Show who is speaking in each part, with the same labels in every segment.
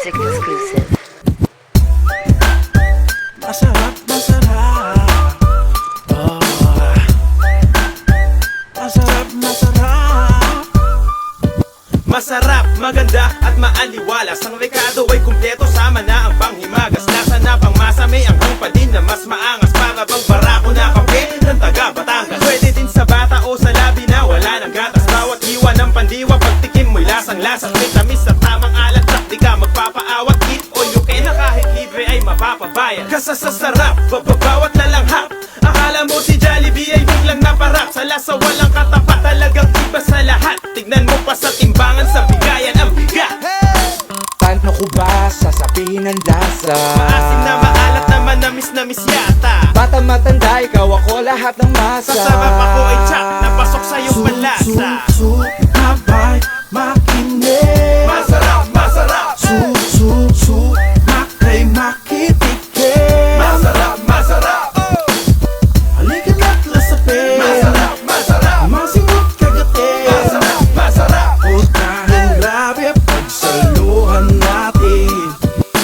Speaker 1: Music exclusive.
Speaker 2: Masarap, masarap. Oh. Masarap, masarap.
Speaker 3: Masarap, maganda at maaliwalas. Ang rekado ay kumpleto, sama na ang panghimagas. Lasa na pang masa, may anghang pa din na mas maangas. Para bang barako na kape ng taga Batangas. Pwede din sa bata o sa labi na wala ng gatas. Bawat hiwa ng pandiwa, pagtikim mo'y lasang-lasang. May tamis sa tamang alat, di ka magpapaawat. Eat all you can na kahit libre ay mapapabayad. Kasasasarap, bawat lalanghap. Akala mo si Jollibee ay biglang naparap. Sa lasa walang katapat, talagang iba sa lahat. Tignan mo pa sa timbangan, sa bigayan ang bigat.
Speaker 4: Paano ko ba sasabihin ang lasa?
Speaker 3: Maasim na maalat naman, namis yata.
Speaker 4: Bata matanda, ikaw ako lahat ng masa.
Speaker 3: Sa sarap ako ay tsak, napasok sa iyong panlasa.
Speaker 2: Habay, makinig.
Speaker 3: Masarap, masarap.
Speaker 2: Makay, makitikip.
Speaker 3: Masarap, masarap.
Speaker 2: Halika na't lasapin.
Speaker 3: Masarap, masarap.
Speaker 2: Masingot kagatin.
Speaker 3: Masarap, masarap.
Speaker 2: Putahing grabe, pagsaluhan natin.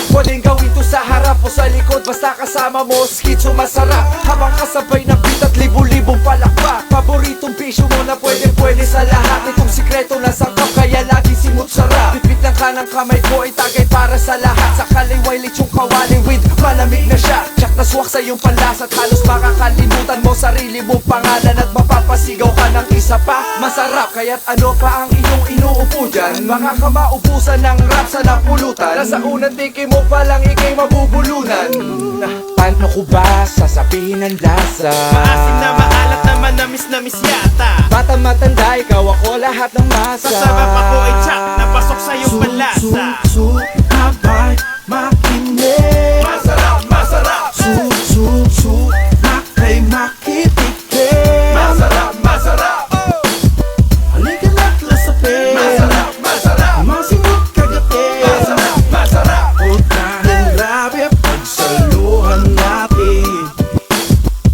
Speaker 4: Pwedeng gawin to sa harap o sa likod, basta kasama mo, skitso masarap. Habang kasabay ng beat at libu-libong palakpak. Paboritong bisyo mo na pwede sa lahat. Itong sikreto na sangkap, kaya lagi simut sarap. Pipit ng kanang kamay ko ay tagay para sa lahat. Sa kaliway lechong kawali with malamig na siya. Tsak na swak sa iyong panlasa at halos makakalimutan mo sarili mong pangalan. At mapapasigaw ka ng isa pa. Masarap, kaya't ano pa ang iyong inuupo dyan? Makakamaubusan ng rap sa napulutan. Nasa unang tiki mo palang ikay mabubulunan. Paano ko ba sasabihin ang lasa?
Speaker 3: Maasim na maalat naman, namis yata.
Speaker 4: Bata matanda, ikaw ako lahat ng masa.
Speaker 3: Sa sarap ako ay tsak, napasok sa iyong panlasa.
Speaker 2: Habay, makinig.
Speaker 3: Masarap, masarap.
Speaker 2: Makay, makitikip.
Speaker 3: Masarap, masarap.
Speaker 2: Halika na't lasapin.
Speaker 3: Masarap, masarap.
Speaker 2: Masingot kagatin.
Speaker 3: Masarap, masarap.
Speaker 2: Putahing grabe, pagsaluhan natin.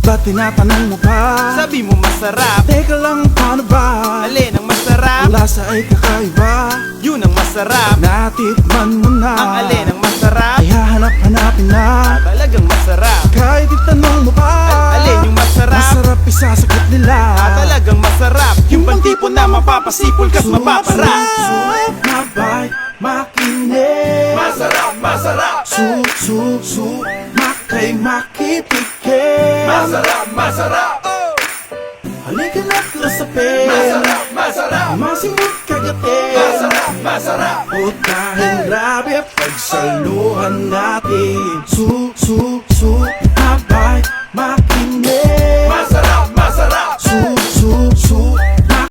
Speaker 2: Ba't tinatanong mo pa?
Speaker 3: Sabi mo masarap.
Speaker 2: Teka lang, paano ba?
Speaker 3: Alin ang masarap?
Speaker 2: Ang lasa ay kakaiba.
Speaker 3: Yun ang masarap.
Speaker 2: Natikman mo na.
Speaker 3: Ang alin ang masarap?
Speaker 2: Ay hahanap-hanapin na.
Speaker 3: Talagang masarap.
Speaker 2: Kahit itanong mo pa.
Speaker 3: Alin yung masarap?
Speaker 2: Masarap isasagot nila.
Speaker 3: Talagang masarap. Yung bang tipo na mapapasipol ka't mapaparap.
Speaker 2: Habay, makinig.
Speaker 3: Masarap, masarap.
Speaker 2: Makay, makitikip.
Speaker 3: Masarap, masarap.
Speaker 2: Halika na't lasapin.
Speaker 3: Masarap, masarap.
Speaker 2: Masingot kagatin.
Speaker 3: Masarap, masarap.
Speaker 2: Putahing grabe, pagsaluhan natin. Habay,